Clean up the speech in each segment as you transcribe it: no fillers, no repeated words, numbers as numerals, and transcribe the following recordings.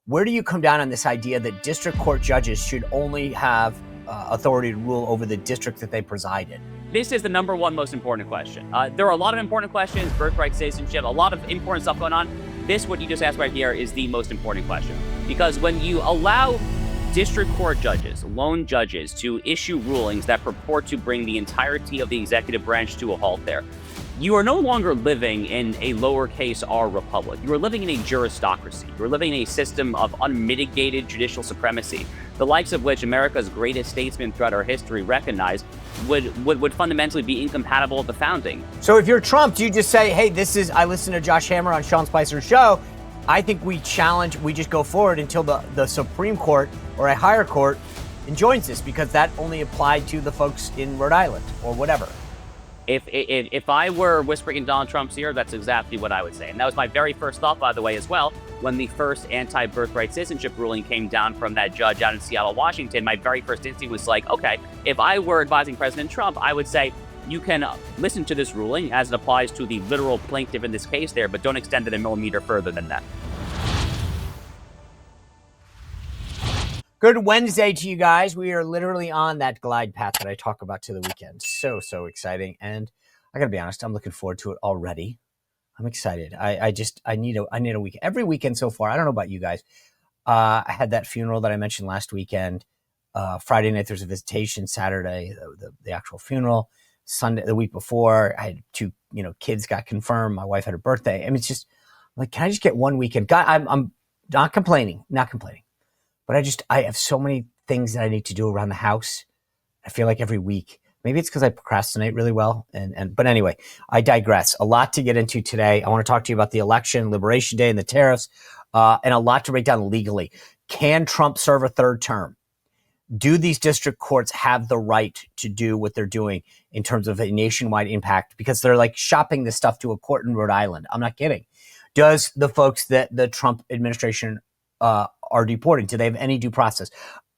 Where do you come down on this idea that district court judges should only have authority to rule over the district that they preside in? This is the number one most important question. There are a lot of important questions, birthright, citizenship, a lot of important stuff going on. This, what you just asked right here, is the most important question. Because when you allow district court judges, lone judges, to issue rulings that purport to bring the entirety of the executive branch to a halt there, you are no longer living in a lowercase r republic. You are living in a juristocracy. You're living in a system of unmitigated judicial supremacy, the likes of which America's greatest statesmen throughout our history recognized would fundamentally be incompatible with the founding. So if you're Trump, do you just say, hey, I listened to Josh Hammer on Sean Spicer's show. I think we just go forward until the Supreme Court or a higher court enjoins this, because that only applied to the folks in Rhode Island or whatever. If I were whispering in Donald Trump's ear, that's exactly what I would say. And that was my very first thought, by the way, as well. When the first anti-birthright citizenship ruling came down from that judge out in Seattle, Washington, my very first instinct was like, okay, if I were advising President Trump, I would say, you can listen to this ruling as it applies to the literal plaintiff in this case there, but don't extend it a millimeter further than that. Good Wednesday to you guys. We are literally on that glide path that I talk about to the weekend. So exciting. And I gotta be honest, I'm looking forward to it already. I'm excited. I need a week. Every weekend so far. I don't know about you guys. I had that funeral that I mentioned last weekend. Friday night, there's a visitation. Saturday, the actual funeral. Sunday, the week before, I had two, kids got confirmed. My wife had a birthday. I mean, it's just like, can I just get one weekend? God, I'm not complaining. But I have so many things that I need to do around the house. I feel like every week. Maybe it's because I procrastinate really well. But anyway, I digress. A lot to get into today. I want to talk to you about the election, Liberation Day, and the tariffs, and a lot to break down legally. Can Trump serve a third term? Do these district courts have the right to do what they're doing in terms of a nationwide impact? Because they're like shopping this stuff to a court in Rhode Island. I'm not kidding. Does the folks that the Trump administration are deporting, do they have any due process?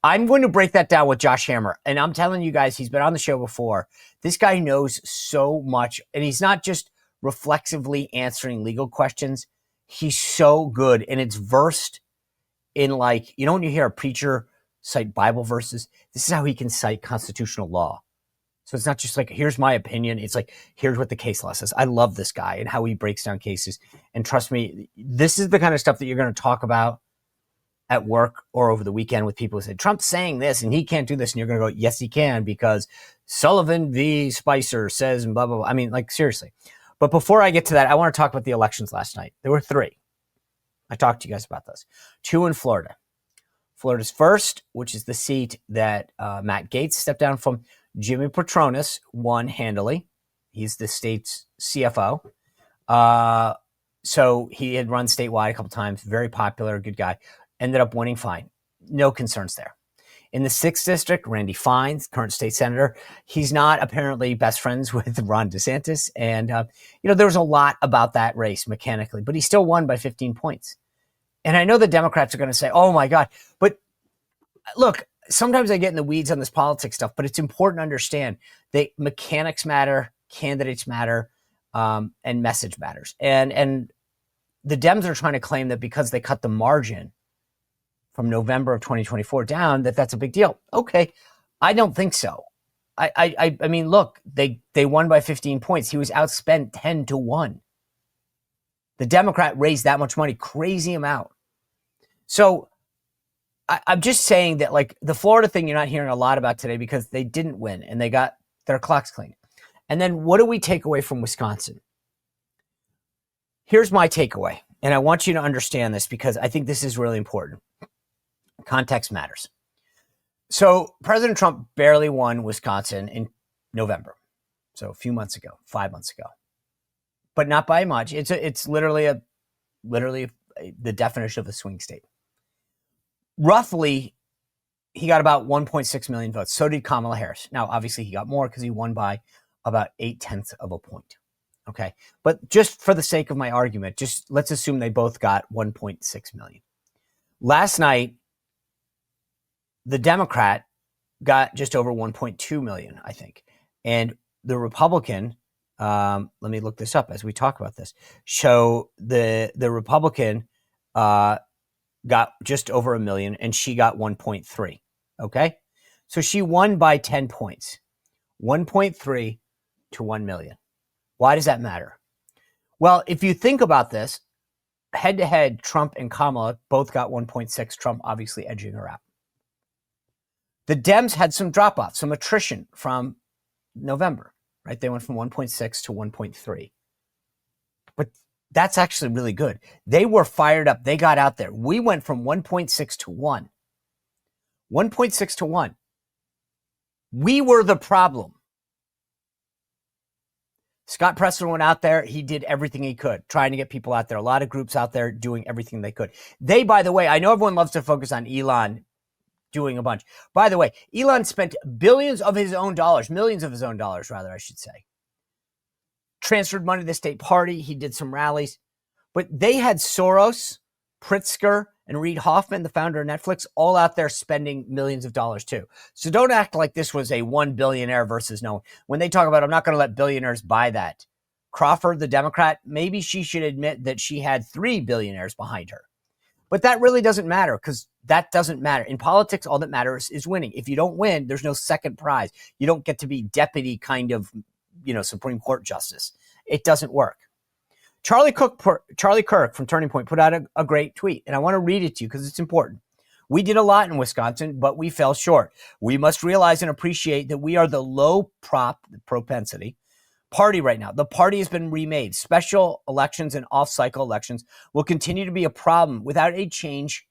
I'm going to break that down with Josh Hammer. And I'm telling you guys, he's been on the show before. This guy knows so much. And he's not just reflexively answering legal questions. He's so good. And it's versed in, like, when you hear a preacher cite Bible verses, this is how he can cite constitutional law. So it's not just like, here's my opinion. It's like, here's what the case law says. I love this guy and how he breaks down cases. And trust me, this is the kind of stuff that you're going to talk about at work or over the weekend with people who say, Trump's saying this and he can't do this. And you're going to go, yes, he can, because Sullivan v. Spicer says and blah, blah, blah. I mean, like, seriously. But before I get to that, I want to talk about the elections last night. There were 3. I talked to you guys about those. 2 in Florida. Florida's first, which is the seat that Matt Gaetz stepped down from. Jimmy Patronis won handily. He's the state's CFO. So he had run statewide a couple times. Very popular, good guy. Ended up winning fine. No concerns there. In the 6th district, Randy Fines, current state senator, he's not apparently best friends with Ron DeSantis. And, there was a lot about that race mechanically, but he still won by 15 points. And I know the Democrats are going to say, oh my God. But look, sometimes I get in the weeds on this politics stuff, but it's important to understand that mechanics matter, candidates matter, and message matters. And the Dems are trying to claim that because they cut the margin from November of 2024 down, that's a big deal. Okay, I don't think so. I mean, look, they won by 15 points. He was outspent 10-1. The Democrat raised that much money, crazy amount. So I'm just saying that, like, the Florida thing, you're not hearing a lot about today because they didn't win and they got their clocks cleaned. And then what do we take away from Wisconsin? Here's my takeaway. And I want you to understand this because I think this is really important. Context matters. So President Trump barely won Wisconsin in November. So a few months ago, 5 months ago, but not by much. It's literally the definition of a swing state. Roughly, he got about 1.6 million votes. So did Kamala Harris. Now, obviously, he got more because he won by about 0.8 of a point. Okay. But just for the sake of my argument, just let's assume they both got 1.6 million. Last night, the Democrat got just over 1.2 million, I think. And the Republican, let me look this up as we talk about this. So the Republican got just over 1 million and she got 1.3. Okay. So she won by 10 points, 1.3 to 1 million. Why does that matter? Well, if you think about this, head to head, Trump and Kamala both got 1.6, Trump obviously edging her out. The Dems had some drop off, some attrition from November, right? They went from 1.6 to 1.3. But that's actually really good. They were fired up. They got out there. We went from 1.6 to 1. 1.6 to 1. We were the problem. Scott Preston went out there. He did everything he could, trying to get people out there. A lot of groups out there doing everything they could. They, by the way, I know everyone loves to focus on Elon doing a bunch. By the way, Elon spent billions of his own dollars, millions of his own dollars, rather, I should say. Transferred money to the state party. He did some rallies. But they had Soros, Pritzker, and Reid Hoffman, the founder of Netflix, all out there spending millions of dollars too. So don't act like this was a one billionaire versus no one. When they talk about, I'm not going to let billionaires buy that. Crawford, the Democrat, maybe she should admit that she had 3 billionaires behind her. But that really doesn't matter, because that doesn't matter. In politics, all that matters is winning. If you don't win, there's no second prize. You don't get to be deputy kind of, Supreme Court justice. It doesn't work. Charlie Kirk from Turning Point put out a great tweet, and I want to read it to you because it's important. We did a lot in Wisconsin, but we fell short. We must realize and appreciate that we are the low propensity party right now. The party has been remade. Special elections and off-cycle elections will continue to be a problem without a change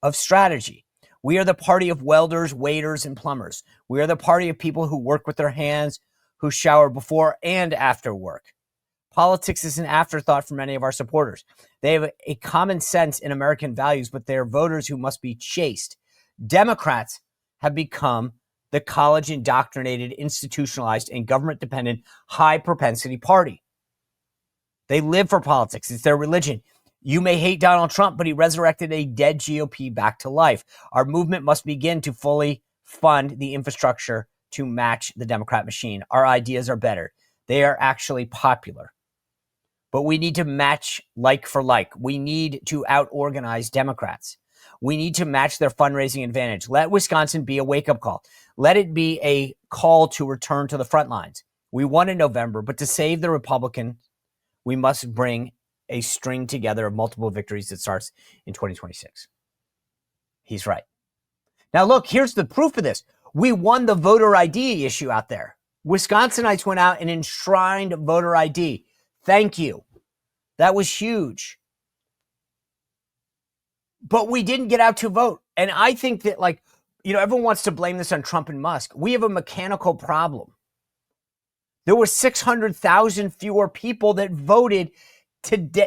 of strategy. We are the party of welders, waiters, and plumbers. We are the party of people who work with their hands, who shower before and after work. Politics is an afterthought for many of our supporters. They have a common sense in American values, but they are voters who must be chased. Democrats have become the college indoctrinated, institutionalized, and government dependent high propensity party. They live for politics. It's their religion. You may hate Donald Trump, but he resurrected a dead GOP back to life. Our movement must begin to fully fund the infrastructure to match the Democrat machine. Our ideas are better. They are actually popular. But we need to match like for like. We need to out-organize Democrats. We need to match their fundraising advantage. Let Wisconsin be a wake-up call. Let it be a call to return to the front lines. We won in November, but to save the Republican, we must bring a string together of multiple victories that starts in 2026. He's right. Now, look, here's the proof of this. We won the voter ID issue out there. Wisconsinites went out and enshrined voter ID. Thank you. That was huge. But we didn't get out to vote. And I think that, everyone wants to blame this on Trump and Musk. We have a mechanical problem. There were 600,000 fewer people that voted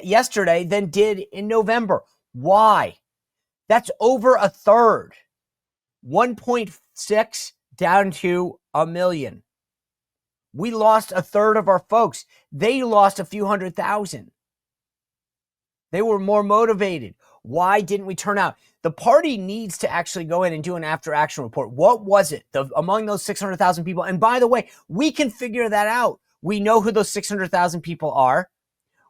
yesterday than did in November. Why? That's over a third. 1.6 down to 1 million. We lost a third of our folks. They lost a few 100,000. They were more motivated. Why didn't we turn out? The party needs to actually go in and do an after-action report. What was it among those 600,000 people? And by the way, we can figure that out. We know who those 600,000 people are.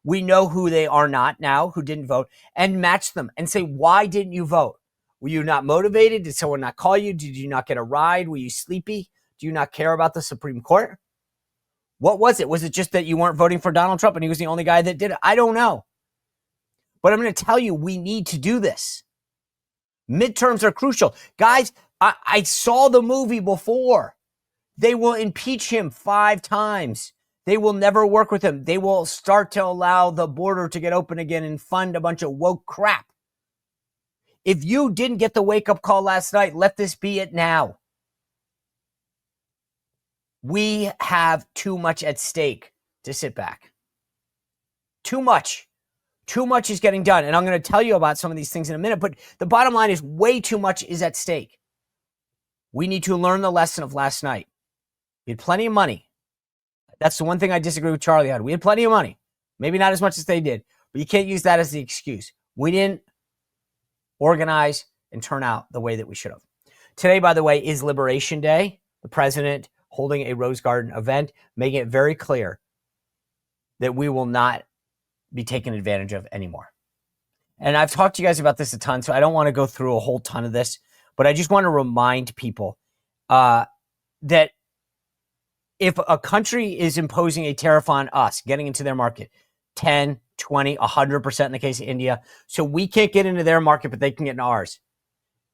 We know who they are not now, who didn't vote, and match them and say, why didn't you vote? Were you not motivated? Did someone not call you? Did you not get a ride? Were you sleepy? Do you not care about the Supreme Court? What was it? Was it just that you weren't voting for Donald Trump and he was the only guy that did it? I don't know. But I'm going to tell you, we need to do this. Midterms are crucial. Guys, I saw the movie before. They will impeach him 5 times. They will never work with him. They will start to allow the border to get open again and fund a bunch of woke crap. If you didn't get the wake-up call last night, let this be it now. We have too much at stake to sit back. Too much. Too much is getting done. And I'm going to tell you about some of these things in a minute, but the bottom line is way too much is at stake. We need to learn the lesson of last night. We had plenty of money. That's the one thing I disagree with Charlie on. We had plenty of money. Maybe not as much as they did, but you can't use that as the excuse. We didn't organize and turn out the way that we should have. Today, by the way, is Liberation Day. The president holding a Rose Garden event, making it very clear that we will not be taken advantage of anymore. And I've talked to you guys about this a ton, so I don't want to go through a whole ton of this, but I just want to remind people that if a country is imposing a tariff on us, getting into their market, 10, 20, 100% in the case of India, so we can't get into their market, but they can get into ours.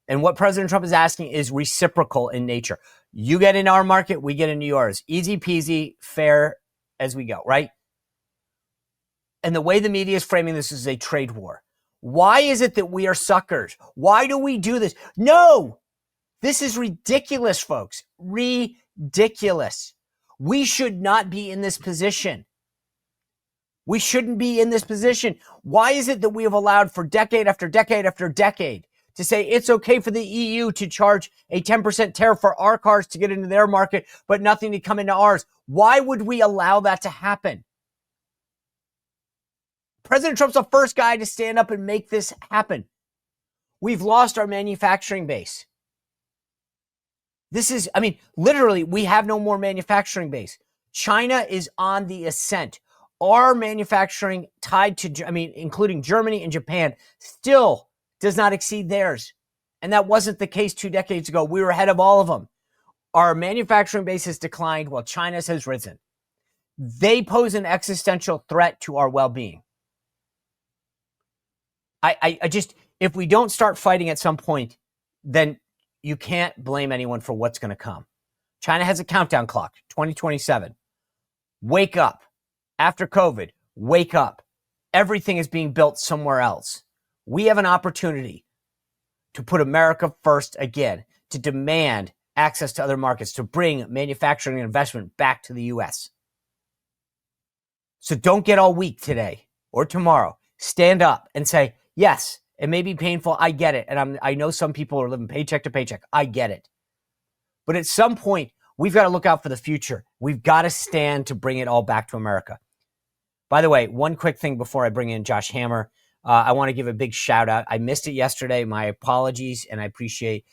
And what President Trump is asking is reciprocal in nature. You get into our market, we get into yours. Easy peasy, fair as we go, right? And the way the media is framing this is a trade war. Why is it that we are suckers? Why do we do this? No, this is ridiculous, folks. Ridiculous. We should not be in this position. We shouldn't be in this position. Why is it that we have allowed for decade after decade after decade to say it's okay for the EU to charge a 10% tariff for our cars to get into their market, but nothing to come into ours? Why would we allow that to happen? President Trump's the first guy to stand up and make this happen. We've lost our manufacturing base. This is, literally, we have no more manufacturing base. China is on the ascent. Our manufacturing tied to, including Germany and Japan, still does not exceed theirs. And that wasn't the case 2 decades ago. We were ahead of all of them. Our manufacturing base has declined while China's has risen. They pose an existential threat to our well-being. If we don't start fighting at some point, then you can't blame anyone for what's going to come. China has a countdown clock, 2027. Wake up. After COVID, wake up. Everything is being built somewhere else. We have an opportunity to put America first again, to demand access to other markets, to bring manufacturing and investment back to the U.S. So don't get all weak today or tomorrow. Stand up and say, yes, it may be painful. I get it. And I know some people are living paycheck to paycheck. I get it. But at some point, we've got to look out for the future. We've got to stand to bring it all back to America. By the way, one quick thing before I bring in Josh Hammer. I want to give a big shout out. I missed it yesterday. My apologies. And I appreciate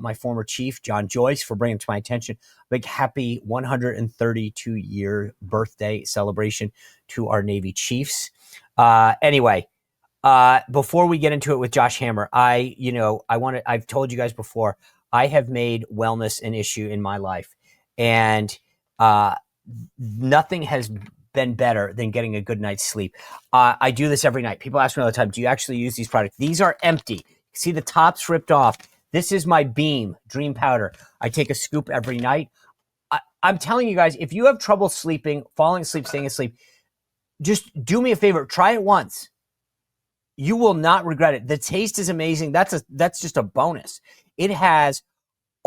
my former chief, John Joyce, for bringing it to my attention. Big happy 132-year birthday celebration to our Navy Chiefs. Anyway, before we get into it with Josh Hammer, I've told you guys before, I have made wellness an issue in my life. And nothing has been better than getting a good night's sleep. I do this every night. People ask me all the time, do you actually use these products? These are empty. See the top's ripped off. This is my Beam Dream Powder. I take a scoop every night. I'm telling you guys, if you have trouble sleeping, falling asleep, staying asleep, just do me a favor. Try it once. You will not regret it. The taste is amazing. That's just a bonus. It has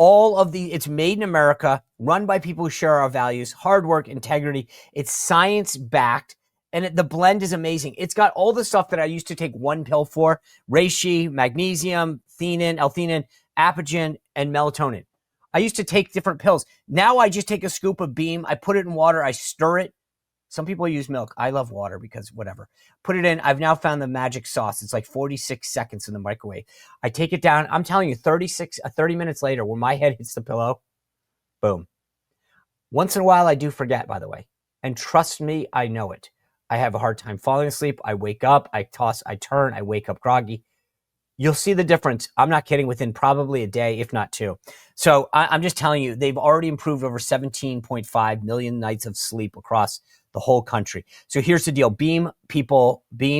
it's made in America, run by people who share our values, hard work, integrity. It's science-backed, and the blend is amazing. It's got all the stuff that I used to take one pill for: reishi, magnesium, theanine, L-theanine, apigen, and melatonin. I used to take different pills. Now I just take a scoop of Beam, I put it in water, I stir it. Some people use milk. I love water because whatever. Put it in. I've now found the magic sauce. It's like 46 seconds in the microwave. I take it down. I'm telling you, 30 minutes later, when my head hits the pillow, boom. Once in a while, I do forget, by the way. And trust me, I know it. I have a hard time falling asleep. I wake up. I toss. I turn. I wake up groggy. You'll see the difference. I'm not kidding. Within probably a day, if not 2. So I'm just telling you, they've already improved over 17.5 million nights of sleep across the whole country. So here's the deal. Beam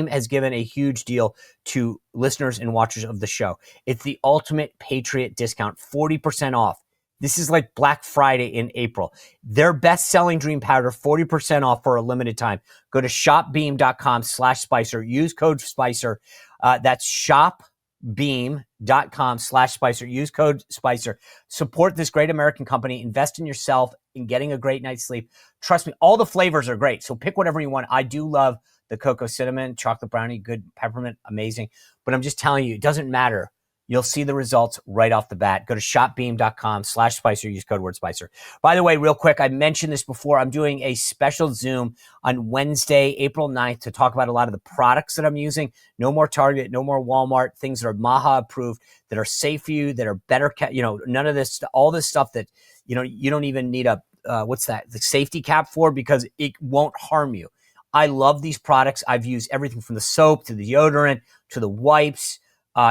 has given a huge deal to listeners and watchers of the show. It's the ultimate Patriot discount, 40% off. This is like Black Friday in April. Their best-selling Dream Powder, 40% off for a limited time. Go to shopbeam.com/Spicer. Use code Spicer. That's shopbeam.com/Spicer. Use code Spicer. Support this great American company. Invest in yourself in getting a great night's sleep. Trust me, all the flavors are great. So pick whatever you want. I do love the cocoa cinnamon, chocolate brownie, good peppermint, amazing. But I'm just telling you, it doesn't matter. You'll see the results right off the bat. Go to shopbeam.com/Spicer. Use code word Spicer. By the way, real quick, I mentioned this before. I'm doing a special Zoom on Wednesday, April 9th, to talk about a lot of the products that I'm using. No more Target, no more Walmart, things that are MAHA approved, that are safe for you, that are better, none of this, all this stuff that, you don't even need the safety cap for, because it won't harm you. I love these products. I've used everything from the soap to the deodorant to the wipes,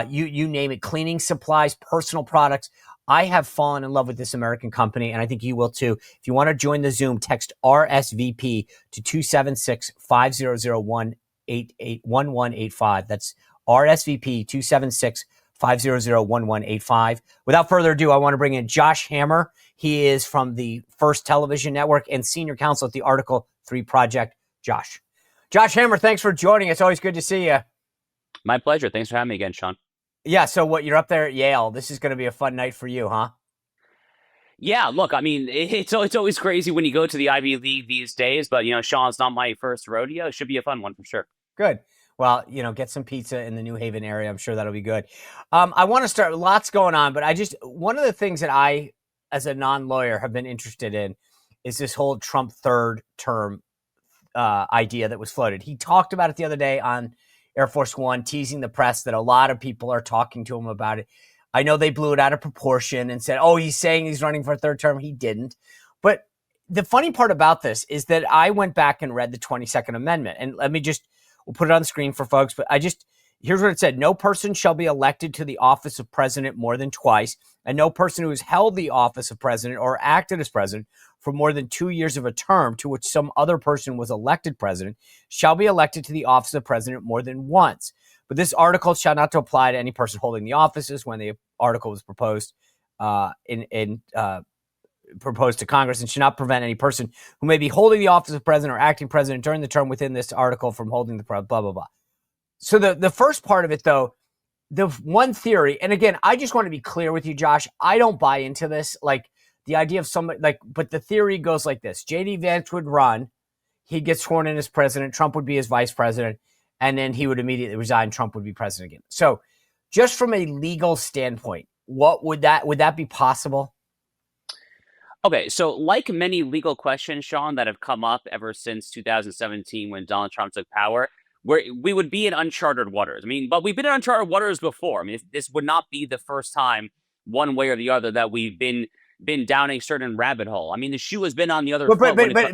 you name it, cleaning supplies, personal products. I have fallen in love with this American company, and I think you will too. If you want to join the Zoom, text RSVP to 276-500-1185. That's RSVP 276-500-1185. Without further ado, I want to bring in Josh Hammer. He is from the First Television Network and senior counsel at the Article 3 Project. Josh Hammer, thanks for joining. It's always good to see you. My pleasure. Thanks for having me again, Sean. Yeah, so what, you're up there at Yale. This is going to be a fun night for you, huh? Yeah, look, I mean, it's always crazy when you go to the Ivy League these days, but, Sean, it's not my first rodeo. It should be a fun one for sure. Good. Well, get some pizza in the New Haven area. I'm sure that'll be good. I want to start, lots going on, but one of the things that I, as a non-lawyer, have been interested in is this whole Trump third term idea that was floated. He talked about it the other day on Air Force One, teasing the press that a lot of people are talking to him about it. I know they blew it out of proportion and said, oh, he's saying he's running for a third term. He didn't. But the funny part about this is that I went back and read the 22nd Amendment. And we'll put it on the screen for folks, but here's what it said. No person shall be elected to the office of president more than twice, and no person who has held the office of president or acted as president for more than 2 years of a term to which some other person was elected president shall be elected to the office of president more than once. But this article shall not apply to any person holding the offices. When the article was proposed proposed to Congress, and should not prevent any person who may be holding the office of president or acting president during the term within this article from holding the blah, blah, blah. So the first part of it, though, the one theory, and again, I just want to be clear with you, Josh, I don't buy into this. Like the idea of but the theory goes like this. J.D. Vance would run, he'd get sworn in as president, Trump would be his vice president, and then he would immediately resign, Trump would be president again. So just from a legal standpoint, would that be possible? Okay, so like many legal questions, Sean, that have come up ever since 2017 when Donald Trump took power, we would be in uncharted waters. I mean, but we've been in uncharted waters before. I mean, this would not be the first time, one way or the other, that we've been down a certain rabbit hole. I mean, the shoe has been on the other foot.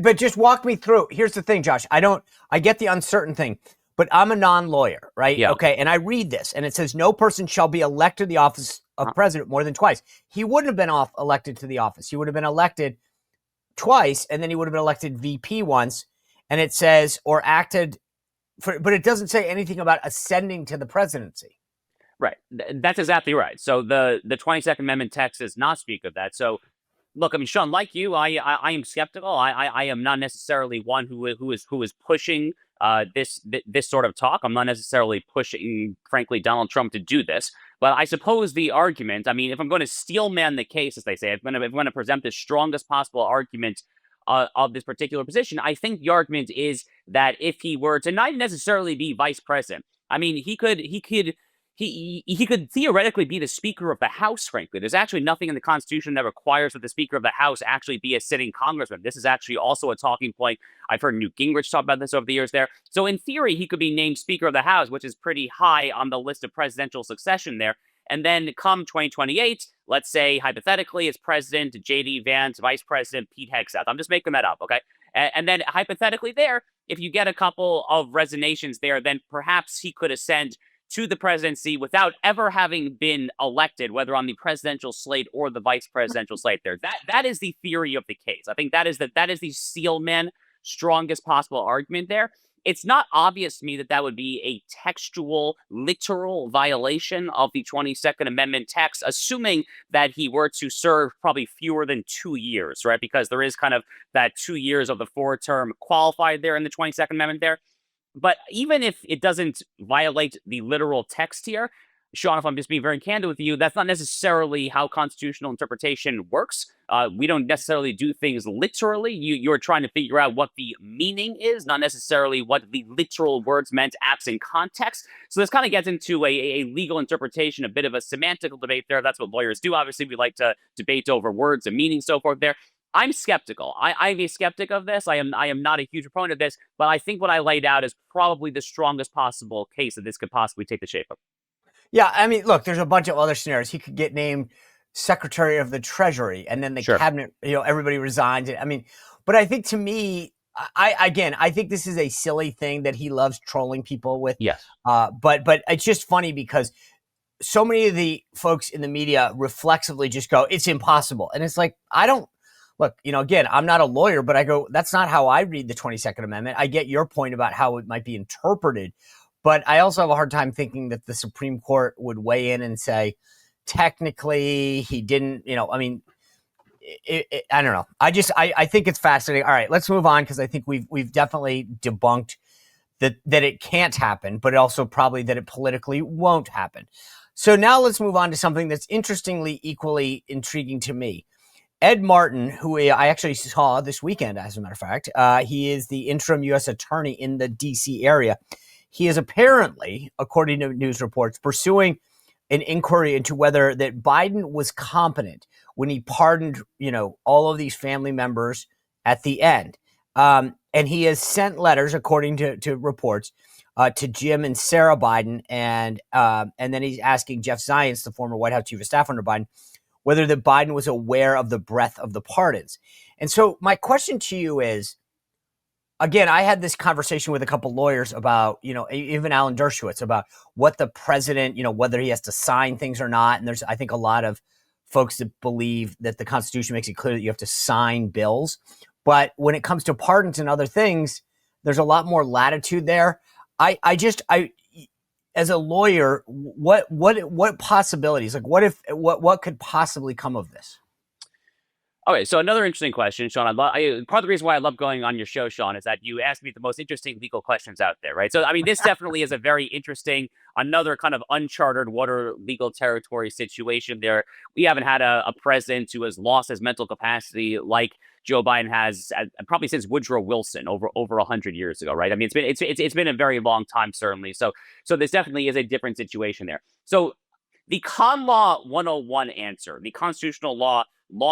But just walk me through. Here's the thing, Josh. I get the uncertain thing, but I'm a non-lawyer, right? Yeah. Okay, and I read this, and it says no person shall be elected to the office of president more than twice. He wouldn't have been elected to the office. He would have been elected twice, and then he would have been elected VP once, and it says, or acted, but it doesn't say anything about ascending to the presidency. Right. That's exactly right. So the 22nd Amendment text does not speak of that. So look, I mean, Sean, like you, I am skeptical. I am not necessarily one who is pushing this sort of talk. I'm not necessarily pushing, frankly, Donald Trump to do this. But I suppose the argument, I mean, if I'm going to steelman the case, as they say, if I'm going to present the strongest possible argument of this particular position, I think the argument is that if he were to not necessarily be vice president, I mean, he could theoretically be the Speaker of the House, frankly. There's actually nothing in the Constitution that requires that the Speaker of the House actually be a sitting congressman. This is actually also a talking point. I've heard Newt Gingrich talk about this over the years there. So in theory, he could be named Speaker of the House, which is pretty high on the list of presidential succession there. And then come 2028, let's say, hypothetically, it's President J.D. Vance, Vice President Pete Hegseth. I'm just making that up, okay? And then hypothetically there, if you get a couple of resignations there, then perhaps he could ascend to the presidency without ever having been elected, whether on the presidential slate or the vice presidential slate there. That is the theory of the case. I think that is the steelman strongest possible argument there. It's not obvious to me that would be a textual, literal violation of the 22nd Amendment text, assuming that he were to serve probably fewer than 2 years, right? Because there is kind of that 2 years of the four-term qualified there in the 22nd Amendment there. But even if it doesn't violate the literal text here, Sean, if I'm just being very candid with you, that's not necessarily how constitutional interpretation works. We don't necessarily do things literally. You're trying to figure out what the meaning is, not necessarily what the literal words meant absent context. So this kind of gets into a legal interpretation, a bit of a semantical debate there. That's what lawyers do. Obviously, we like to debate over words and meaning, so forth there. I'm skeptical. I'm a skeptic of this. I am not a huge proponent of this, but I think what I laid out is probably the strongest possible case that this could possibly take the shape of. Yeah, I mean, look, there's a bunch of other scenarios. He could get named Secretary of the Treasury, and then the cabinet, everybody resigns. I mean, but I think to me, I think this is a silly thing that he loves trolling people with. Yes. But it's just funny because so many of the folks in the media reflexively just go, it's impossible. And it's like, I don't look, again, I'm not a lawyer, but I go, that's not how I read the 22nd Amendment. I get your point about how it might be interpreted, but I also have a hard time thinking that the Supreme Court would weigh in and say, technically he didn't, I mean, I don't know. I think it's fascinating. All right, let's move on because I think we've definitely debunked that it can't happen, but also probably that it politically won't happen. So now let's move on to something that's interestingly equally intriguing to me. Ed Martin, who I actually saw this weekend, as a matter of fact, he is the interim U.S. attorney in the D.C. area. He is apparently, according to news reports, pursuing an inquiry into whether that Biden was competent when he pardoned, all of these family members at the end. And he has sent letters, according to reports, to Jim and Sarah Biden, and then he's asking Jeff Zients, the former White House chief of staff under Biden, whether that Biden was aware of the breadth of the pardons. And so my question to you is, again, I had this conversation with a couple lawyers about, even Alan Dershowitz, about what the president, whether he has to sign things or not. And there's, I think, a lot of folks that believe that the Constitution makes it clear that you have to sign bills. But when it comes to pardons and other things, there's a lot more latitude there. I as a lawyer, what possibilities, like what could possibly come of this? Okay, so another interesting question, Sean. Part of the reason why I love going on your show, Sean, is that you ask me the most interesting legal questions out there, right? So, I mean, this definitely is a very interesting, another kind of uncharted water legal territory situation there. We haven't had a president who has lost his mental capacity like Joe Biden has, probably since Woodrow Wilson over 100 years ago, right? I mean, it's been a very long time, certainly. So this definitely is a different situation there. So the Con Law 101 answer, the constitutional law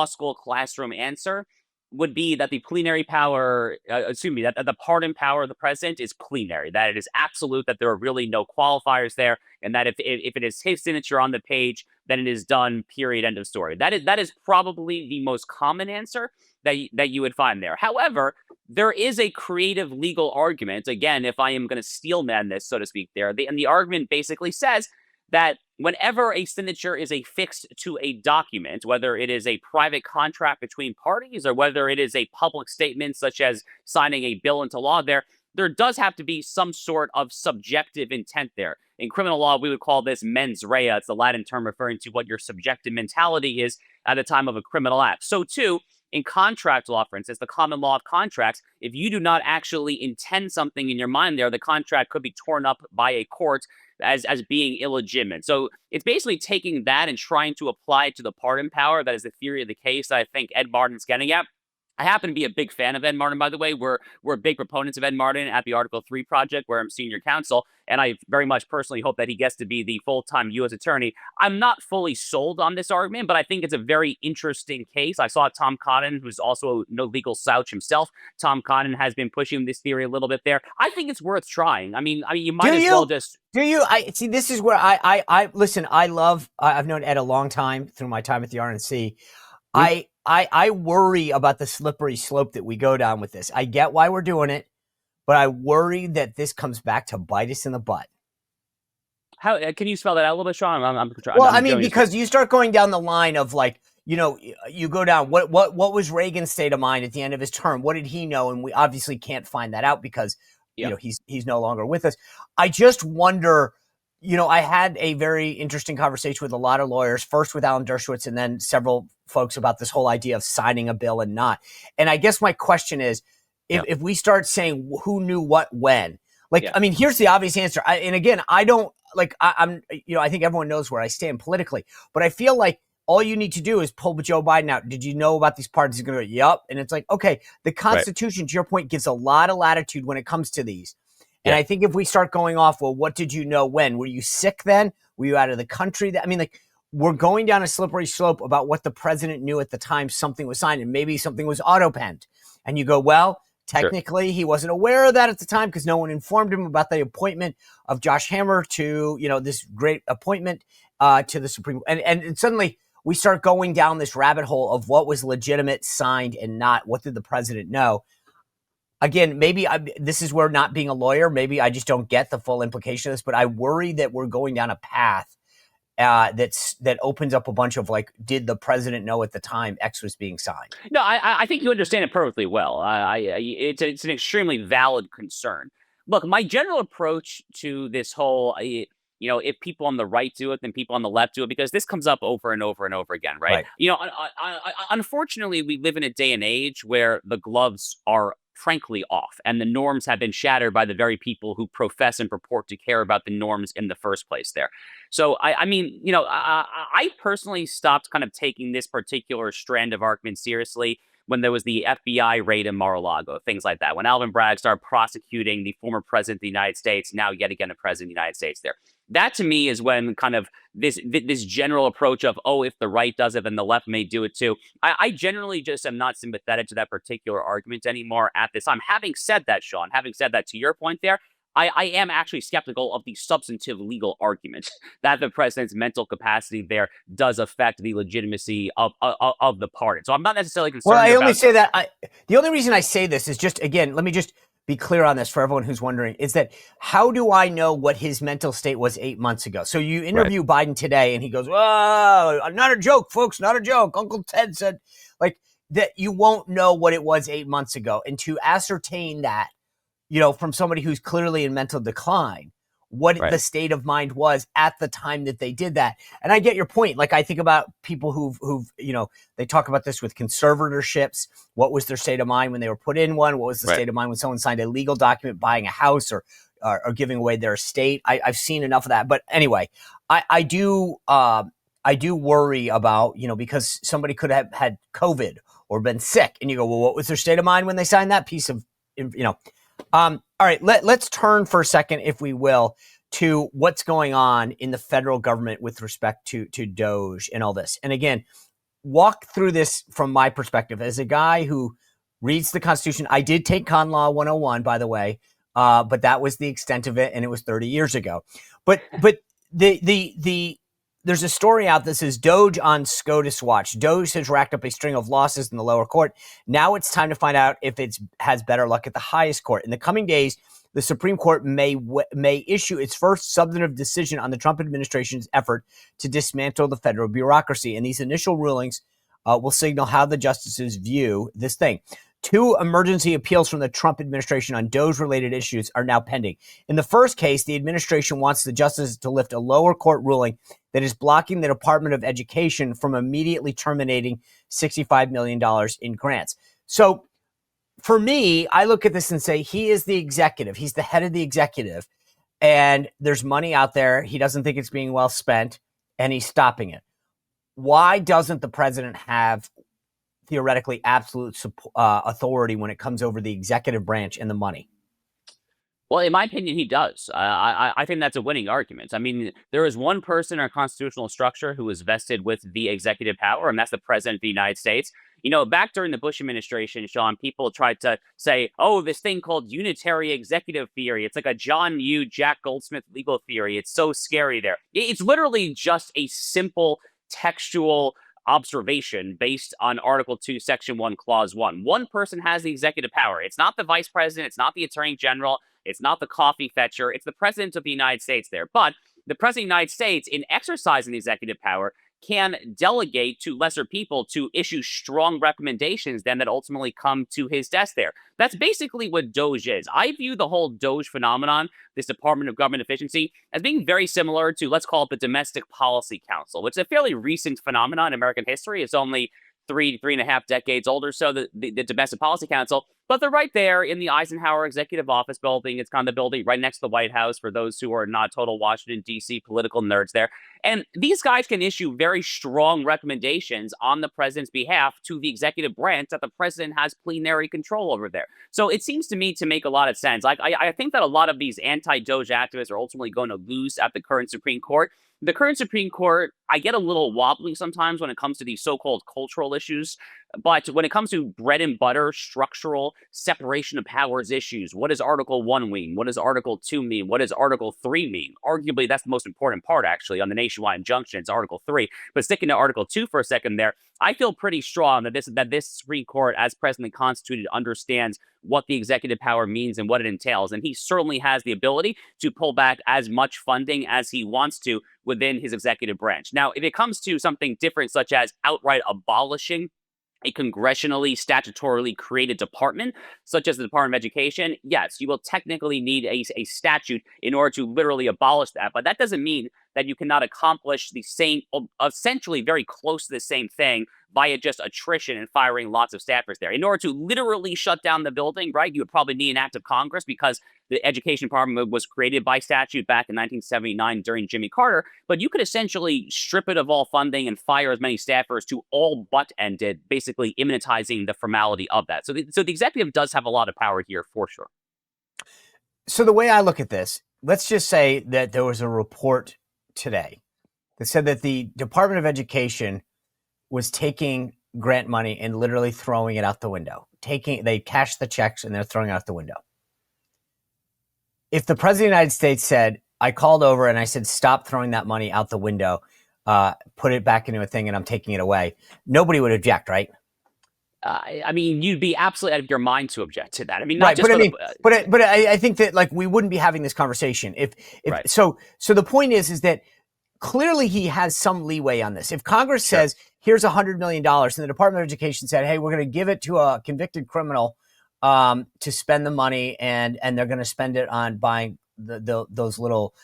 school classroom answer, would be that the plenary power, that the pardon power of the president is plenary, that it is absolute, that there are really no qualifiers there, and that if it is his signature on the page, then it is done, period, end of story. That is probably the most common answer that you would find there. However, there is a creative legal argument, again, if I am going to steel man this, so to speak, and the argument basically says that whenever a signature is affixed to a document, whether it is a private contract between parties or whether it is a public statement such as signing a bill into law, there does have to be some sort of subjective intent there. In criminal law, we would call this mens rea. It's the Latin term referring to what your subjective mentality is at the time of a criminal act. So too, in contract law, for instance, the common law of contracts, if you do not actually intend something in your mind there, the contract could be torn up by a court as being illegitimate. So it's basically taking that and trying to apply it to the pardon power. That is the theory of the case that I think Ed Martin's getting at. I happen to be a big fan of Ed Martin, by the way. We're big proponents of Ed Martin at the Article 3 Project, where I'm senior counsel, and I very much personally hope that he gets to be the full-time U.S. attorney. I'm not fully sold on this argument, but I think it's a very interesting case. I saw Tom Cotton, who's also no legal slouch himself. Tom Cotton has been pushing this theory a little bit there. I think it's worth trying. I mean, you might as well just... Do you? I see. This is where I listen. I've known Ed a long time through my time at the RNC. I worry about the slippery slope that we go down with this. I get why we're doing it, but I worry that this comes back to bite us in the butt. How can you spell that out a little bit, Sean? Because you start going down the line of like, you go down. What was Reagan's state of mind at the end of his term? What did he know? And we obviously can't find that out because he's no longer with us. I just wonder. I had a very interesting conversation with a lot of lawyers, first with Alan Dershowitz and then several folks about this whole idea of signing a bill and not. And I guess my question is, if we start saying who knew what when, I mean, here's the obvious answer. I think everyone knows where I stand politically, but I feel like all you need to do is pull Joe Biden out. Did you know about these pardons? He's going to go, yep. And it's like, okay, the Constitution, to your point, gives a lot of latitude when it comes to these. And I think if we start going off, well, what did you know when? Were you sick then? Were you out of the country? We're going down a slippery slope about what the president knew at the time something was signed, and maybe something was auto-penned. And you go, well, technically he wasn't aware of that at the time because no one informed him about the appointment of Josh Hammer to, this great appointment to the Supreme Court. And suddenly we start going down this rabbit hole of what was legitimate, signed, and not. What did the president know? again, maybe this is where not being a lawyer, maybe I just don't get the full implication of this, but I worry that we're going down a path that opens up a bunch of like, did the president know at the time X was being signed? No, I think you understand it perfectly well. It's an extremely valid concern. Look, my general approach to this whole, if people on the right do it, then people on the left do it, because this comes up over and over and over again, right? Right. Unfortunately, we live in a day and age where the gloves are frankly off, and the norms have been shattered by the very people who profess and purport to care about the norms in the first place there. So, I mean, I personally stopped kind of taking this particular strand of argument seriously when there was the FBI raid in Mar-a-Lago, things like that. When Alvin Bragg started prosecuting the former president of the United States, now yet again a president of the United States there. That to me is when kind of this general approach of, oh, if the right does it, then the left may do it too. I generally just am not sympathetic to that particular argument anymore at this time. Having said that, Sean, having said that, to your point there, I am actually skeptical of the substantive legal argument that the president's mental capacity there does affect the legitimacy of the pardon. So I'm not necessarily concerned. Well, I only about say that the only reason I say this is just, again, let me just be clear on this for everyone who's wondering, is that how do I know what his mental state was 8 months ago? So you interview Biden today and he goes, "Oh, not a joke, folks, not a joke. Uncle Ted said," like that. You won't know what it was 8 months ago. And to ascertain that, from somebody who's clearly in mental decline, what the state of mind was at the time that they did that. And I get your point. Like, I think about people who've they talk about this with conservatorships. What was their state of mind when they were put in one? What was the state of mind when someone signed a legal document buying a house or giving away their estate? I've seen enough of that. But anyway, I do worry about, because somebody could have had COVID or been sick, and you go, well, what was their state of mind when they signed that piece of, all right, let's turn for a second, if we will, to what's going on in the federal government with respect to DOGE and all this. And again, walk through this from my perspective as a guy who reads the Constitution. I did take Con Law 101, by the way, but that was the extent of it, and it was 30 years ago. But there's a story out that says DOGE on SCOTUS watch. DOGE has racked up a string of losses in the lower court. Now it's time to find out if it has better luck at the highest court. In the coming days, the Supreme Court may issue its first substantive decision on the Trump administration's effort to dismantle the federal bureaucracy. And these initial rulings will signal how the justices view this thing. 2 emergency appeals from the Trump administration on DOGE-related issues are now pending. In the first case, the administration wants the justices to lift a lower court ruling that is blocking the Department of Education from immediately terminating $65 million in grants. So for me, I look at this and say, he is the executive. He's the head of the executive. And there's money out there. He doesn't think it's being well spent, and he's stopping it. Why doesn't the president have theoretically absolute authority when it comes over the executive branch and the money? Well, in my opinion, he does. I think that's a winning argument. I mean, there is one person in our constitutional structure who is vested with the executive power, and that's the president of the United States. Back during the Bush administration, Sean, people tried to say, oh, this thing called unitary executive theory. It's like a John Yoo, Jack Goldsmith legal theory. It's so scary there. It's literally just a simple textual observation based on Article 2, Section 1, Clause 1. One person has the executive power. It's not the vice president. It's not the attorney general. It's not the coffee fetcher. It's the president of the United States there. But the president of the United States, in exercising the executive power, can delegate to lesser people to issue strong recommendations then that ultimately come to his desk there. That's basically what DOGE is. I view the whole DOGE phenomenon, this Department of Government Efficiency, as being very similar to, let's call it the Domestic Policy Council, which is a fairly recent phenomenon in American history. It's only three and a half decades older, so the Domestic Policy Council. But they're right there in the Eisenhower Executive Office building. It's kind of the building right next to the White House for those who are not total Washington, D.C. political nerds there. And these guys can issue very strong recommendations on the president's behalf to the executive branch that the president has plenary control over there. So it seems to me to make a lot of sense. I think that a lot of these anti-DOGE activists are ultimately going to lose at the current Supreme Court. The current Supreme Court I get a little wobbly sometimes when it comes to these so-called cultural issues, but when it comes to bread and butter, structural separation of powers issues, what does Article 1 mean? What does Article 2 mean? What does Article 3 mean? Arguably, that's the most important part, actually, on the nationwide injunction. It's Article 3. But sticking to Article 2 for a second there, I feel pretty strong that this Supreme Court, as presently constituted, understands what the executive power means and what it entails. And he certainly has the ability to pull back as much funding as he wants to within his executive branch. Now, if it comes to something different, such as outright abolishing a congressionally, statutorily created department, such as the Department of Education, yes, you will technically need a statute in order to literally abolish that. But that doesn't mean that you cannot accomplish the same, essentially very close to the same thing via just attrition and firing lots of staffers there. In order to literally shut down the building, right, you would probably need an act of Congress because the education department was created by statute back in 1979 during Jimmy Carter. But you could essentially strip it of all funding and fire as many staffers to all but end it, basically immanentizing the formality of that. So the executive does have a lot of power here for sure. So the way I look at this, let's just say that there was a report today that said that the Department of Education was taking grant money and literally throwing it out the window. They cashed the checks and they're throwing it out the window. If the president of the United States said, I called over and I said, stop throwing that money out the window, put it back into a thing and I'm taking it away, nobody would object, right? I mean, you'd be absolutely out of your mind to object to that. I mean, right, but I think that like we wouldn't be having this conversation if right. So the point is that clearly he has some leeway on this. If Congress says, here's $100 million and the Department of Education said, hey, we're going to give it to a convicted criminal to spend the money and they're going to spend it on buying those little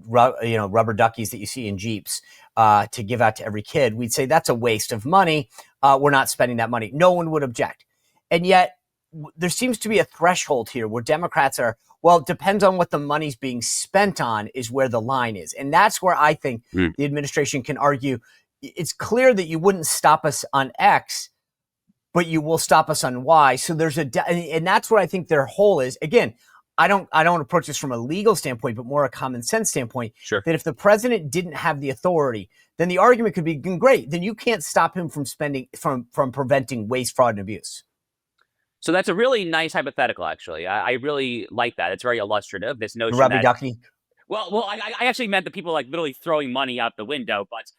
rubber duckies that you see in Jeeps to give out to every kid, we'd say that's a waste of money. We're not spending that money. No one would object. And yet there seems to be a threshold here where Democrats are, well, it depends on what the money's being spent on is where the line is. And that's where I think the administration can argue it's clear that you wouldn't stop us on X, but you will stop us on Y. So there's and that's what I think their whole is. Again, I don't approach this from a legal standpoint, but more a common sense standpoint. Sure. That if the president didn't have the authority, then the argument could be great. Then you can't stop him from from preventing waste, fraud, and abuse. So that's a really nice hypothetical, actually. I really like that. It's very illustrative. This notion Rubber ducky. Well, I actually meant the people like literally throwing money out the window, but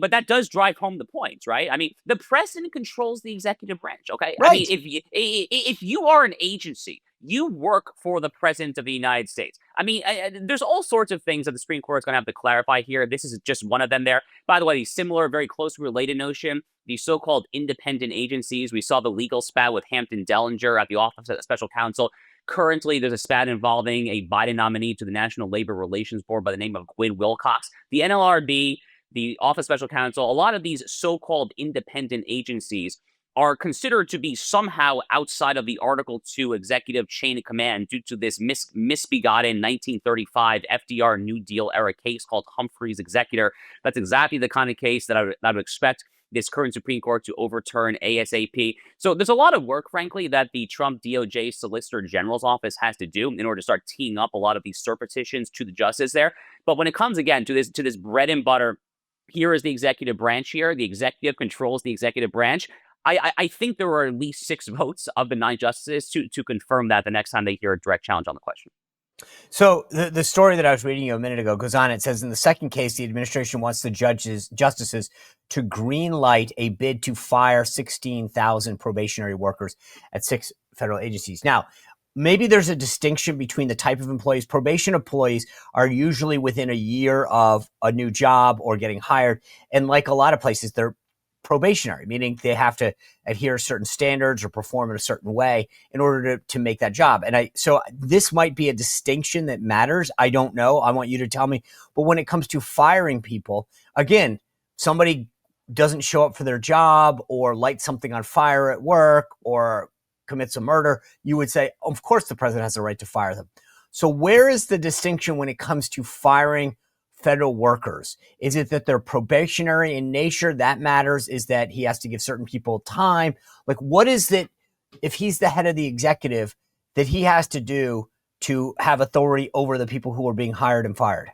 but that does drive home the point, right? I mean, the president controls the executive branch, okay? Right. I mean, if you are an agency, you work for the president of the United States. I mean, there's all sorts of things that the Supreme Court is going to have to clarify here. This is just one of them there. By the way, the similar, very closely related notion, the so-called independent agencies. We saw the legal spat with Hampton Dellinger at the Office of Special Counsel. Currently, there's a spat involving a Biden nominee to the National Labor Relations Board by the name of Gwynne Wilcox. The NLRB, the Office of Special Counsel, a lot of these so-called independent agencies are considered to be somehow outside of the Article 2 executive chain of command due to this misbegotten 1935 FDR New Deal era case called Humphrey's Executor. That's exactly the kind of case that I would expect this current Supreme Court to overturn ASAP. So there's a lot of work, frankly, that the Trump-DOJ Solicitor General's office has to do in order to start teeing up a lot of these cert petitions to the justice there. But when it comes, again, to this bread and butter, here is the executive branch here. The executive controls the executive branch. I think there were at least 6 votes of the 9 justices to confirm that the next time they hear a direct challenge on the question. So the story that I was reading you a minute ago goes on. It says in the second case, the administration wants the justices to green light a bid to fire 16,000 probationary workers at 6 federal agencies. Now, maybe there's a distinction between the type of employees. Probation employees are usually within a year of a new job or getting hired. And like a lot of places, they're probationary, meaning they have to adhere to certain standards or perform in a certain way in order to make that job. And so this might be a distinction that matters. I don't know. I want you to tell me. But when it comes to firing people, again, somebody doesn't show up for their job or light something on fire at work or commits a murder, you would say, of course, the president has the right to fire them. So where is the distinction when it comes to firing federal workers? Is it that they're probationary in nature? That matters. Is that he has to give certain people time? Like, what is it, if he's the head of the executive, that he has to do to have authority over the people who are being hired and fired?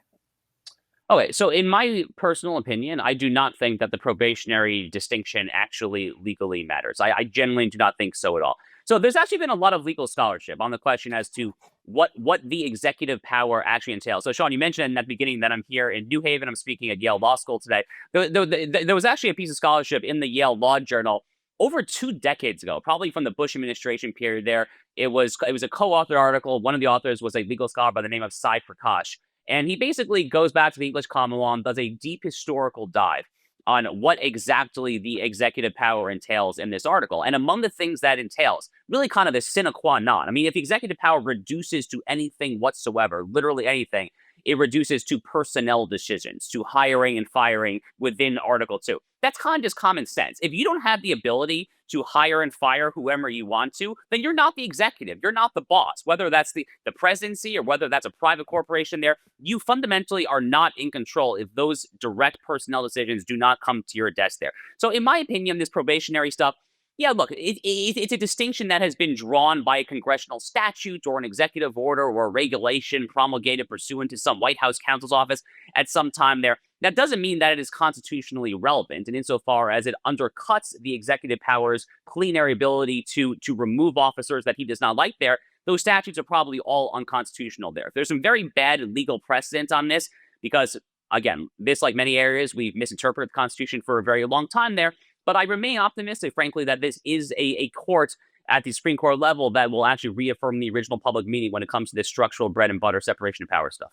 Okay, so in my personal opinion, I do not think that the probationary distinction actually legally matters. I genuinely do not think so at all. So there's actually been a lot of legal scholarship on the question as to what the executive power actually entails. So Sean, you mentioned at the beginning that I'm here in New Haven. I'm speaking at Yale Law School today. There was actually a piece of scholarship in the Yale Law Journal over 2 decades ago, probably from the Bush administration period. There, it was a co-authored article. One of the authors was a legal scholar by the name of Sai Prakash. And he basically goes back to the English common law and does a deep historical dive on what exactly the executive power entails in this article. And among the things that entails, really kind of the sine qua non. I mean, if the executive power reduces to anything whatsoever, literally anything, it reduces to personnel decisions, to hiring and firing within Article 2. That's kind of just common sense. If you don't have the ability to hire and fire whoever you want to, then you're not the executive. You're not the boss. Whether that's the presidency or whether that's a private corporation there, you fundamentally are not in control if those direct personnel decisions do not come to your desk there. So in my opinion, this probationary stuff, yeah, look, it's a distinction that has been drawn by a congressional statute or an executive order or a regulation promulgated pursuant to some White House counsel's office at some time there. That doesn't mean that it is constitutionally relevant, and insofar as it undercuts the executive power's plenary ability to remove officers that he does not like there, those statutes are probably all unconstitutional there. There's some very bad legal precedent on this because, again, this, like many areas, we've misinterpreted the Constitution for a very long time there. But I remain optimistic, frankly, that this is a court at the Supreme Court level that will actually reaffirm the original public meaning when it comes to this structural bread and butter separation of power stuff.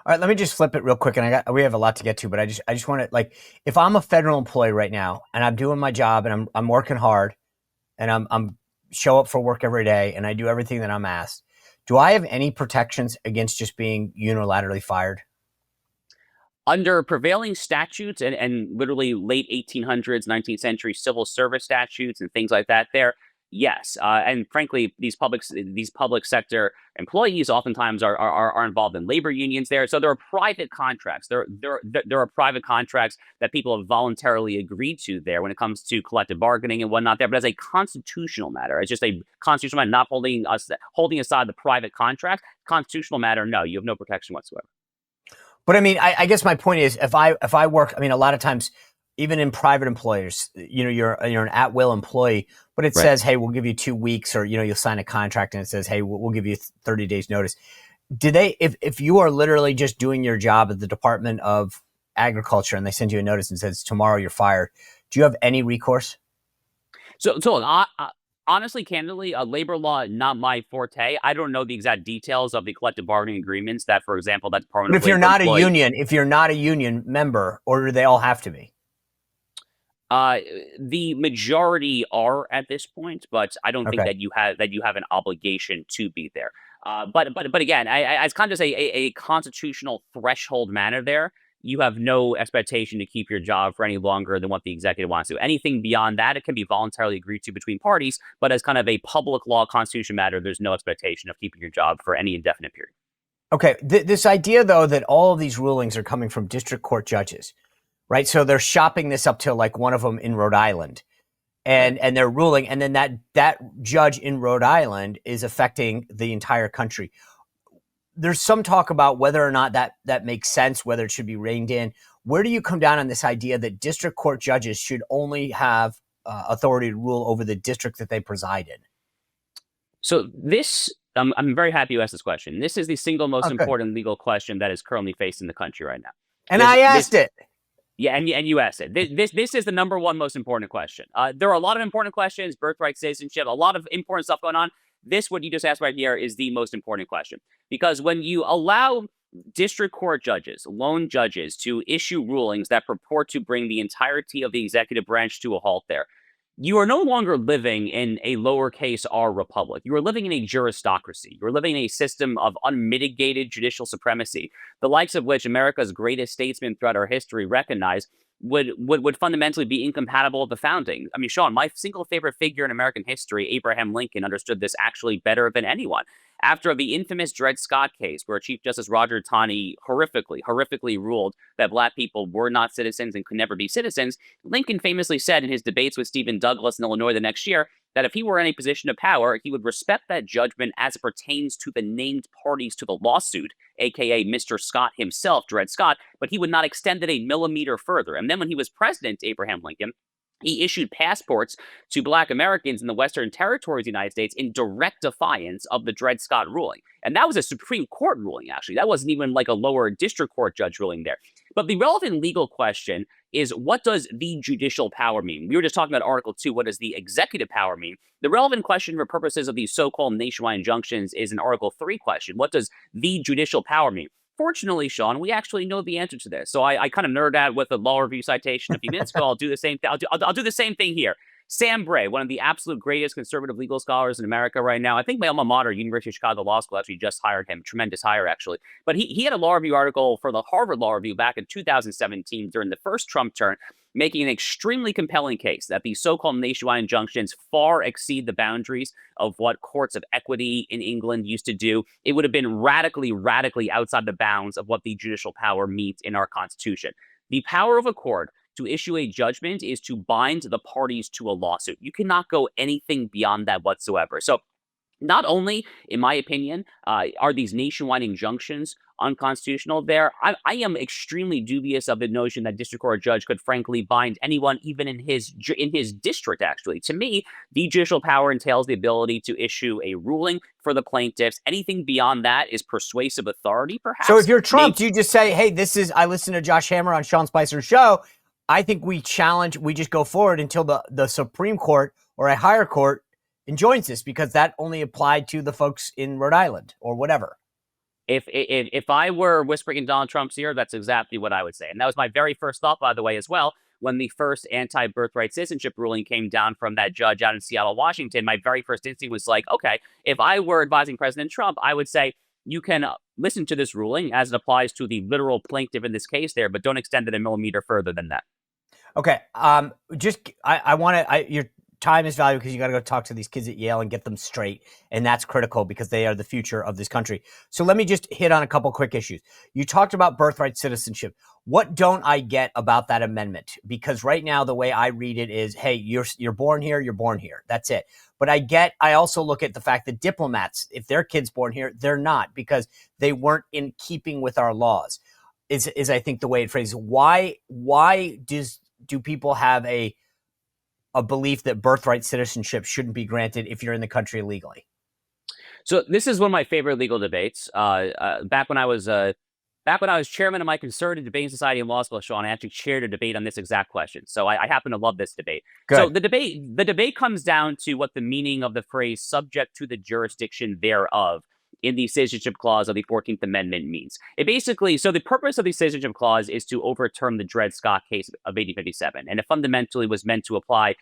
All right, let me just flip it real quick, and we have a lot to get to, but I just want to, like, if I'm a federal employee right now and I'm doing my job and I'm working hard and I'm show up for work every day and I do everything that I'm asked, do I have any protections against just being unilaterally fired? Under prevailing statutes and literally late 1800s, 19th century civil service statutes and things like that, there, yes. And frankly, these public sector employees oftentimes are involved in labor unions there. So there are private contracts. There are private contracts that people have voluntarily agreed to there when it comes to collective bargaining and whatnot there. But as a constitutional matter, it's just a constitutional matter, not holding aside the private contract. Constitutional matter, no, you have no protection whatsoever. But I mean, I guess my point is, if I work, I mean, a lot of times, even in private employers, you're an at-will employee, but it says, hey, we'll give you 2 weeks, or you'll sign a contract and it says, hey, we'll give you 30 days notice. Do they, if you are literally just doing your job at the Department of Agriculture and they send you a notice and says tomorrow you're fired, do you have any recourse? So honestly, candidly, labor law, not my forte. I don't know the exact details of the collective bargaining agreements that, for example, that Department But if you're not a union, if you're not a union member, or do they all have to be? The majority are at this point, but I don't think Okay. that you have an obligation to be there. But again, as kind of just a constitutional threshold matter there, you have no expectation to keep your job for any longer than what the executive wants to. Anything beyond that, it can be voluntarily agreed to between parties, but as kind of a public law constitution matter, there's no expectation of keeping your job for any indefinite period. Okay. This idea, though, that all of these rulings are coming from district court judges, right? So they're shopping this up to like one of them in Rhode Island, and they're ruling, and then that judge in Rhode Island is affecting the entire country. There's some talk about whether or not that makes sense, whether it should be reined in. Where do you come down on this idea that district court judges should only have authority to rule over the district that they preside in? So this, I'm very happy you asked this question. This is the single most important legal question that is currently facing the country right now. And I asked it. Yeah, and you asked it. This is the number one most important question. There are a lot of important questions, birthright, citizenship, a lot of important stuff going on. This, what you just asked right here, is the most important question. Because when you allow district court judges, lone judges, to issue rulings that purport to bring the entirety of the executive branch to a halt there, you are no longer living in a lowercase r republic. You are living in a juristocracy. You're living in a system of unmitigated judicial supremacy, the likes of which America's greatest statesmen throughout our history recognize would fundamentally be incompatible with the founding. I mean, Sean, my single favorite figure in American history, Abraham Lincoln, understood this actually better than anyone. After the infamous Dred Scott case, where Chief Justice Roger Taney horrifically ruled that Black people were not citizens and could never be citizens, Lincoln famously said in his debates with Stephen Douglas in Illinois the next year that if he were in a position of power, he would respect that judgment as it pertains to the named parties to the lawsuit aka Mr. Scott himself, Dred Scott, but he would not extend it a millimeter further. And then when he was president, Abraham Lincoln, he issued passports to Black Americans in the Western Territories of the United States in direct defiance of the Dred Scott ruling. And that was a Supreme Court ruling, actually. That wasn't even like a lower district court judge ruling there. But the relevant legal question is, what does the judicial power mean? We were just talking about Article 2. What does the executive power mean? The relevant question for purposes of these so-called nationwide injunctions is an Article 3 question. What does the judicial power mean? Fortunately, Sean, we actually know the answer to this. So I kind of nerded out with a law review citation a few minutes ago. I'll do the same thing. I'll do the same thing here. Sam Bray, one of the absolute greatest conservative legal scholars in America right now. I think my alma mater, University of Chicago Law School, actually just hired him. Tremendous hire, actually. But he had a law review article for the Harvard Law Review back in 2017 during the first Trump term, making an extremely compelling case that the so-called nationwide injunctions far exceed the boundaries of what courts of equity in England used to do. It would have been radically, radically outside the bounds of what the judicial power means in our Constitution. The power of a court to issue a judgment is to bind the parties to a lawsuit. You cannot go anything beyond that whatsoever. So not only, in my opinion, are these nationwide injunctions unconstitutional, I am extremely dubious of the notion that district court judge could frankly bind anyone, even in his district, actually. To me, the judicial power entails the ability to issue a ruling for the plaintiffs. Anything beyond that is persuasive authority, perhaps. So if you're Trump, do you just say, hey, I listened to Josh Hammer on Sean Spicer's show. I think we just go forward until the Supreme Court or a higher court enjoins this, because that only applied to the folks in Rhode Island or whatever. If I were whispering in Donald Trump's ear, that's exactly what I would say. And that was my very first thought, by the way, as well. When the first anti-birthright citizenship ruling came down from that judge out in Seattle, Washington, my very first instinct was like, okay, if I were advising President Trump, I would say, you can listen to this ruling as it applies to the literal plaintiff in this case there, but don't extend it a millimeter further than that. Okay. Your time is valuable because you got to go talk to these kids at Yale and get them straight. And that's critical because they are the future of this country. So let me just hit on a couple quick issues. You talked about birthright citizenship. What don't I get about that amendment? Because right now, the way I read it is, hey, you're born here, you're born here. That's it. But I also look at the fact that diplomats, if their kid's born here, they're not, because they weren't in keeping with our laws, is I think the way it phrases. Why do people have a belief that birthright citizenship shouldn't be granted if you're in the country illegally? So this is one of my favorite legal debates. Back when I was chairman of my conservative debating society in law school, Sean, I actually chaired a debate on this exact question. So I happen to love this debate. Good. So the debate comes down to what the meaning of the phrase "subject to the jurisdiction thereof" in the citizenship clause of the 14th Amendment means. So the purpose of the citizenship clause is to overturn the Dred Scott case of 1857, and it fundamentally was meant to apply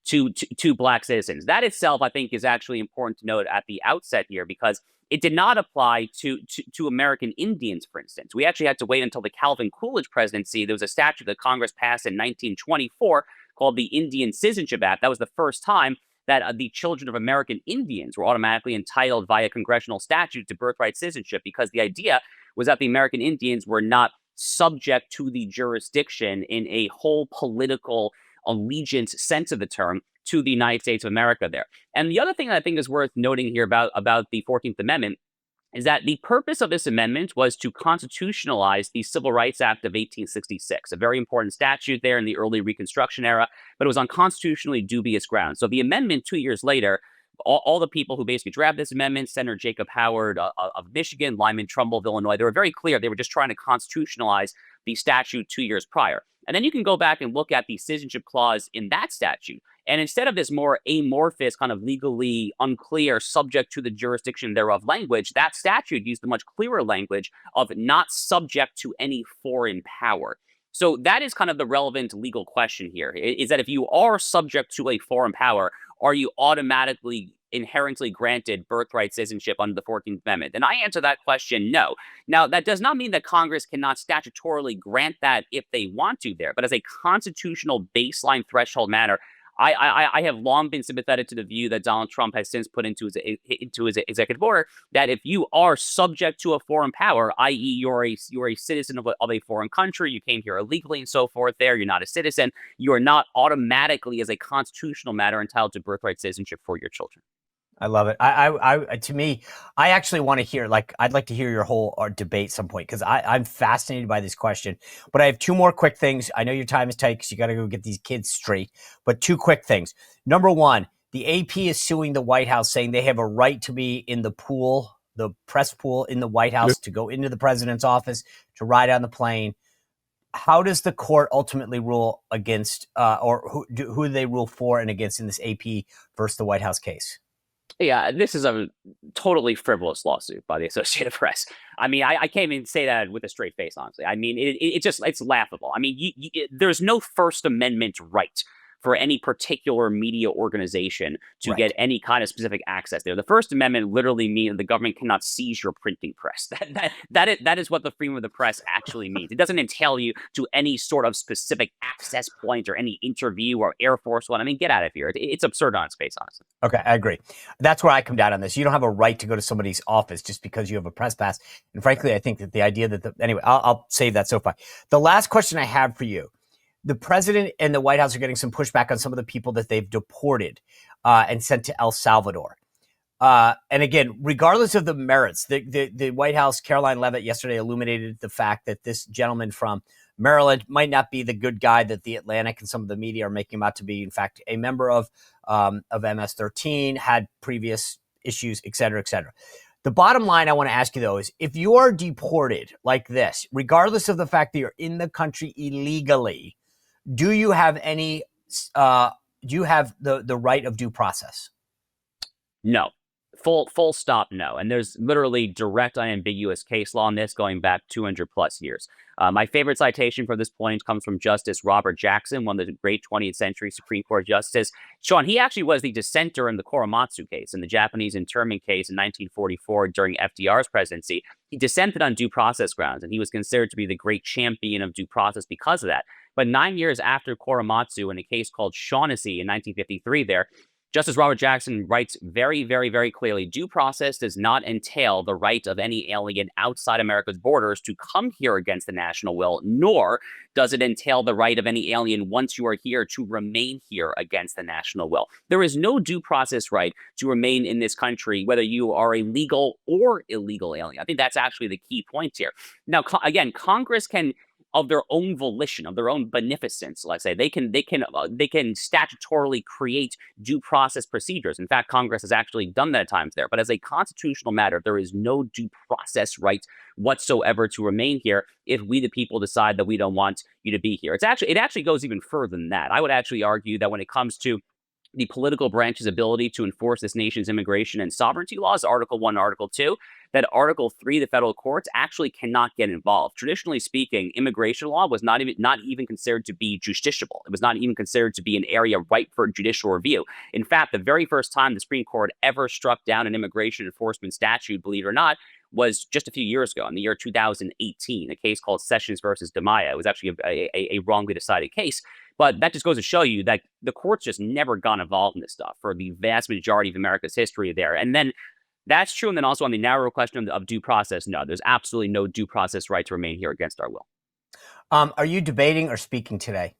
to Black citizens. That itself, I think, is actually important to note at the outset here, because it did not apply to American Indians, for instance. We actually had to wait until the Calvin Coolidge presidency. There was a statute that Congress passed in 1924 called the Indian Citizenship Act. That was the first time that the children of American Indians were automatically entitled via congressional statute to birthright citizenship, because the idea was that the American Indians were not subject to the jurisdiction in a whole political allegiance sense of the term to the United States of America there. And the other thing that I think is worth noting here about the 14th Amendment is that the purpose of this amendment was to constitutionalize the Civil Rights Act of 1866, a very important statute there in the early Reconstruction era, but it was on constitutionally dubious grounds. So the amendment 2 years later, all the people who basically drafted this amendment, Senator Jacob Howard of Michigan, Lyman Trumbull of Illinois, they were very clear. They were just trying to constitutionalize the statute 2 years prior. And then you can go back and look at the citizenship clause in that statute. And instead of this more amorphous, kind of legally unclear, subject to the jurisdiction thereof language, that statute used the much clearer language of not subject to any foreign power. So that is kind of the relevant legal question here, is that if you are subject to a foreign power, are you automatically inherently granted birthright citizenship under the 14th Amendment? And I answer that question, no. Now, that does not mean that Congress cannot statutorily grant that if they want to there, but as a constitutional baseline threshold matter, I have long been sympathetic to the view that Donald Trump has since put into his executive order, that if you are subject to a foreign power, i.e. you're a citizen of a foreign country, you came here illegally and so forth there, you're not a citizen, you are not automatically, as a constitutional matter, entitled to birthright citizenship for your children. I love it. To me, I actually want to hear, like, I'd like to hear your whole debate some point, because I'm fascinated by this question. But I have two more quick things. I know your time is tight because you got to go get these kids straight. But two quick things. Number one, the AP is suing the White House, saying they have a right to be in the pool, the press pool in the White House, to go into the president's office, to ride on the plane. How does the court ultimately rule against, or who do they rule for and against in this AP versus the White House case? Yeah, this is a totally frivolous lawsuit by the Associated Press. I mean, I can't even say that with a straight face, honestly. I mean, it's laughable. I mean, there's no First Amendment right for any particular media organization to get any kind of specific access there. The First Amendment literally means the government cannot seize your printing press. That is what the freedom of the press actually means. It doesn't entail you to any sort of specific access point or any interview or Air Force One. I mean, get out of here. It's absurd on its face, honestly. Okay, I agree. That's where I come down on this. You don't have a right to go to somebody's office just because you have a press pass. And frankly, I think that the idea that anyway, I'll save that so far. The last question I have for you: the president and the White House are getting some pushback on some of the people that they've deported and sent to El Salvador. And again, regardless of the merits, the White House, Caroline Leavitt, yesterday illuminated the fact that this gentleman from Maryland might not be the good guy that the Atlantic and some of the media are making him out to be. In fact, a member of MS-13, had previous issues, et cetera, et cetera. The bottom line I want to ask you, though, is if you are deported like this, regardless of the fact that you're in the country illegally, do you have any, do you have the right of due process? No. Full stop, no. And there's literally direct, unambiguous case law on this going back 200 plus years. My favorite citation for this point comes from Justice Robert Jackson, one of the great 20th century Supreme Court justices. Sean, he actually was the dissenter in the Korematsu case, in the Japanese internment case in 1944 during FDR's presidency. He dissented on due process grounds, and he was considered to be the great champion of due process because of that. But 9 years after Korematsu, in a case called Shaughnessy in 1953 there, Justice Robert Jackson writes very, very, very clearly, due process does not entail the right of any alien outside America's borders to come here against the national will, nor does it entail the right of any alien once you are here to remain here against the national will. There is no due process right to remain in this country, whether you are a legal or illegal alien. I think that's actually the key point here. Now, again, Congress can, of their own volition, of their own beneficence, let's say, they can statutorily create due process procedures. In fact, Congress has actually done that at times there. But as a constitutional matter, there is no due process right whatsoever to remain here if we, the people, decide that we don't want you to be here. It actually goes even further than that. I would actually argue that when it comes to the political branch's ability to enforce this nation's immigration and sovereignty laws, Article 1, Article 2, that Article 3, the federal courts, actually cannot get involved. Traditionally speaking, immigration law was not even considered to be justiciable. It was not even considered to be an area ripe for judicial review. In fact, the very first time the Supreme Court ever struck down an immigration enforcement statute, believe it or not, was just a few years ago, in the year 2018, a case called Sessions versus DiMaia. It was actually a wrongly decided case. But that just goes to show you that the courts just never got involved in this stuff for the vast majority of America's history there. And then that's true. And then also on the narrow question of due process, no, there's absolutely no due process right to remain here against our will. Are you debating or speaking today?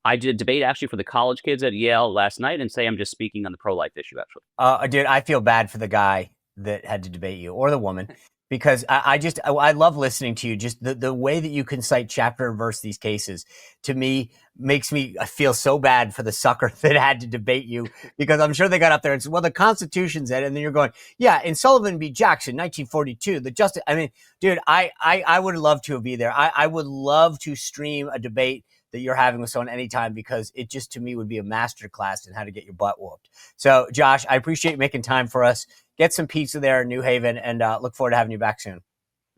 I did a debate actually for the college kids at Yale last night, and say I'm just speaking on the pro-life issue, actually. Dude, I feel bad for the guy that had to debate you, or the woman, because I love listening to you. Just the way that you can cite chapter and verse these cases, to me, makes me feel so bad for the sucker that had to debate you, because I'm sure they got up there and said, well, the Constitution said, and then you're going, yeah, in Sullivan v. Jackson, 1942, the justice. I mean, dude, I would love to be there. I would love to stream a debate that you're having with someone anytime, because it just, to me, would be a masterclass in how to get your butt whooped. So, Josh, I appreciate you making time for us. Get some pizza there in New Haven, and look forward to having you back soon.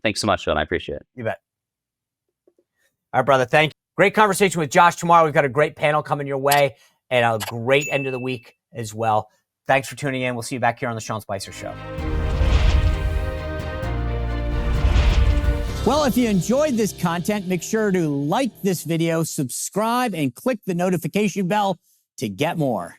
Thanks so much, Sean. I appreciate it. You bet. All right, brother. Thank you. Great conversation with Josh tomorrow. We've got a great panel coming your way, and a great end of the week as well. Thanks for tuning in. We'll see you back here on the Sean Spicer Show. Well, if you enjoyed this content, make sure to like this video, subscribe, and click the notification bell to get more.